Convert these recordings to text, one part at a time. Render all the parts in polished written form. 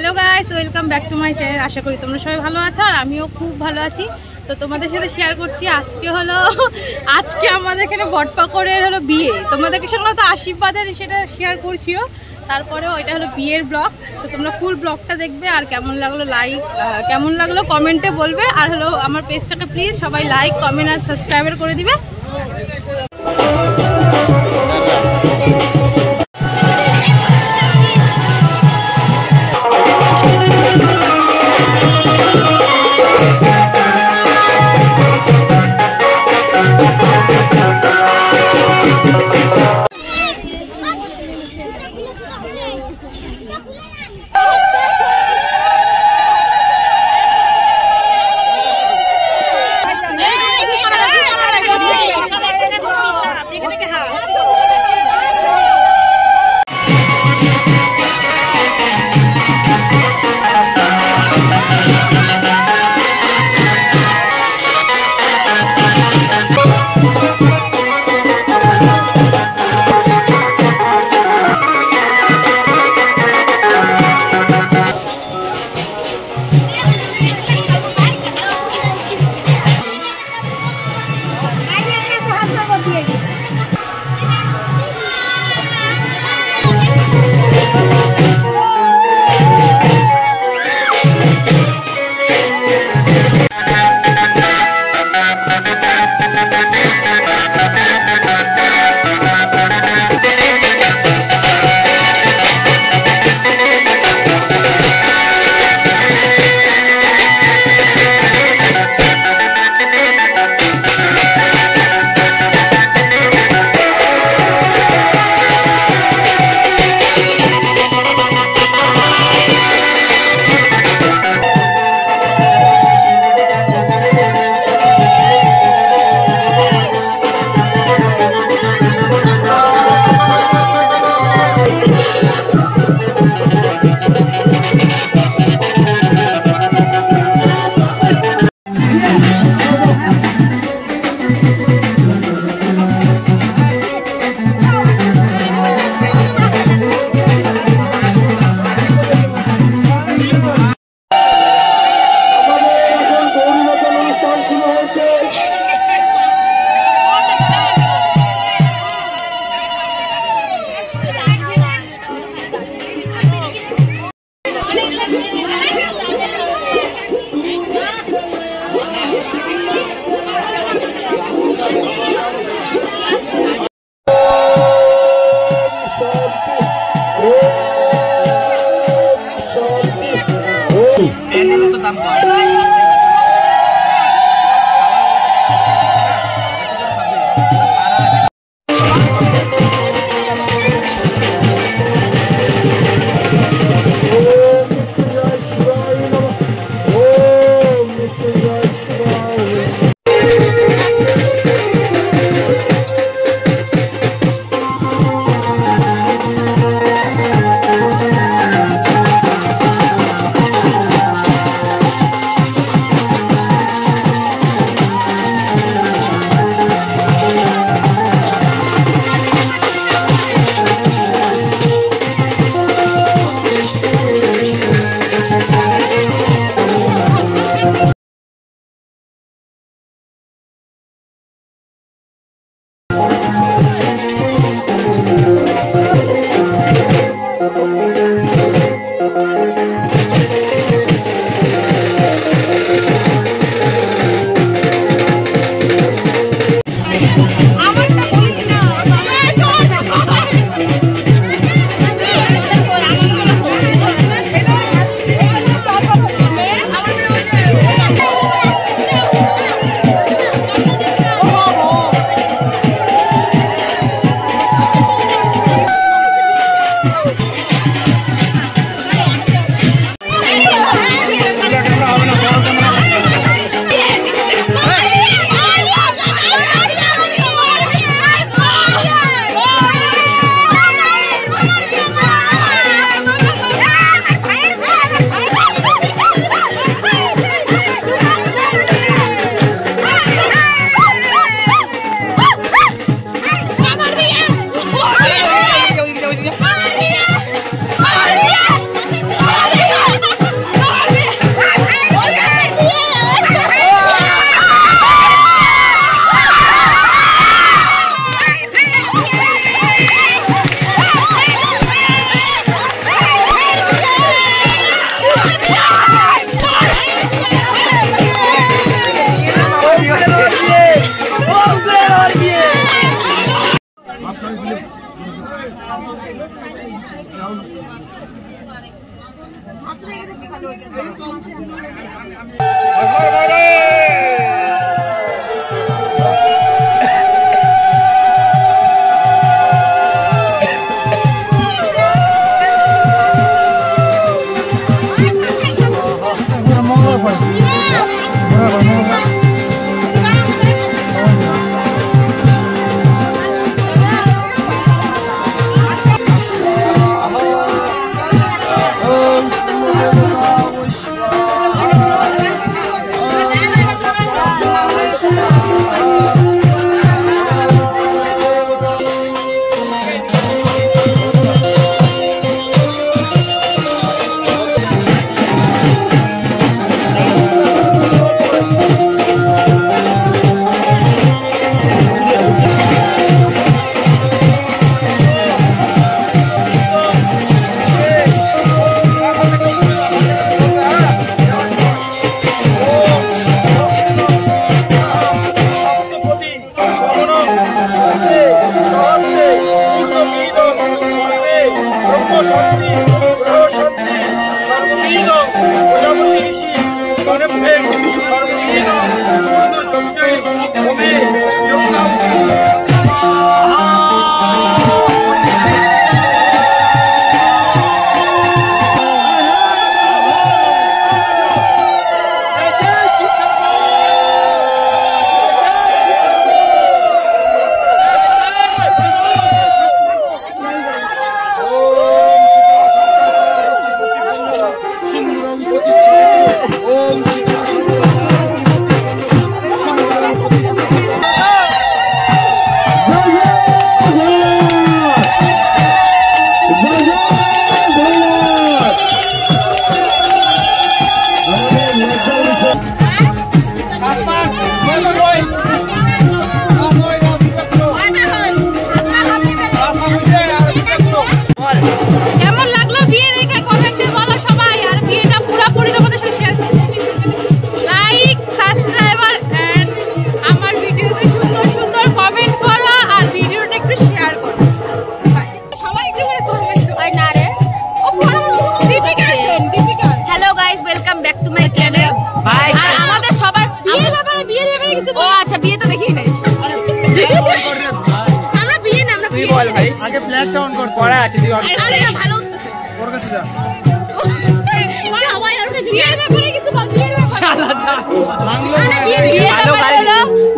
Hello guys, welcome back to my channel. আশা করি তোমরা সবাই ভালো আছো আর আমিও খুব ভালো আছি। তো তোমাদের সাথে শেয়ার করছি আজকে আমাদের এখানে বটপাকড়ের হলো বিয়ে। তোমাদেরকে সঙ্গে তো আশীর্বাদের সেটা শেয়ার করছিও, তারপরেও এটা হলো বিয়ের ব্লগ। তো তোমরা ফুল ব্লগটা দেখবে আর কেমন লাগলো কমেন্টে বলবে। আর হলো আমার পেজটাকে প্লিজ সবাই লাইক কমেন্ট আর সাবস্ক্রাইব করে দিবে।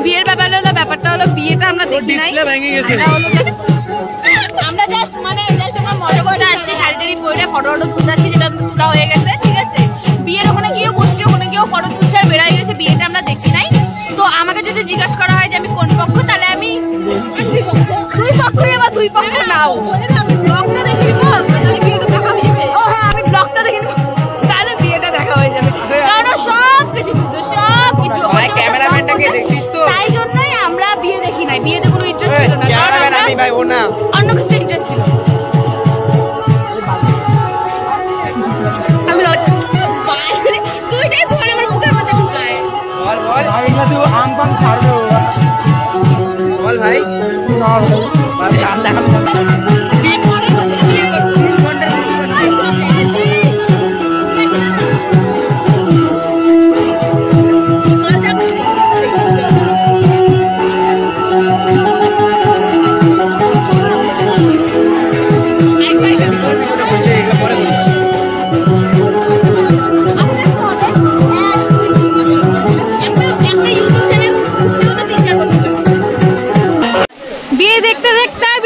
বিয়ের ব্যাপারটা হলো বিয়েটা আমরা দেখি নাই, আমরা জাস্ট মানে আমরা মজা করে আসছি, শাড়ি টাড়ি পরে ফটো তুলতে আসছি, যেটা তোলা হয়ে গেছে, ঠিক আছে। বিয়ের ওখানে গিয়েও বসছি, ওখানে গিয়েও ফটো তুলছে আর বেড়াই গেছে, বিয়েটা আমরা দেখি নাই। তো আমাকে যদি জিজ্ঞাসা করা হয় যে আমি কোন পক্ষ, তাহলে আমি দুই পক্ষই, আবার দুই পক্ষ নাও, আমি ব্লগটা দেখে নিবো, তাহলে বিয়েটা দেখা হয়ে যাবে। ও হ্যাঁ, আমি ব্লগটা দেখে নিবো, তাহলে বিয়েটা দেখা হয়ে যাবে, কারণ সব কিছু বুঝতো, সব কিছু। তাই জন্যই আমরা বিয়ে দেখি নাই, বিয়েতে কোনো ইন্টারেস্ট ছিল না, কারণ আমরা অন্য কিছুতে ইন্টারেস্ট ছিল। তুই তাই ফোন আমার মুখের মধ্যে ঢুকায়, বল ভাই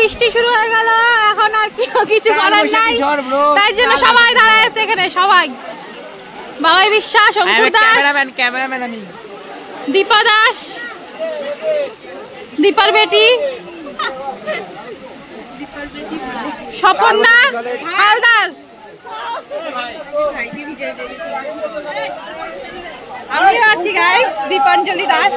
বৃষ্টি শুরু হয়ে গেল, এখন আর কিছু করার নাই, তাই জন্য সবাই দাঁড়ায় আছে এখানে, সবাই। বাবাই বিশ্বাস, অঙ্কুর দাস, আমি দীপা দাস, দীপার বেটি স্বপর্ণা হালদার, আমিও আছি গাইস, দীপাঞ্জলি দাস।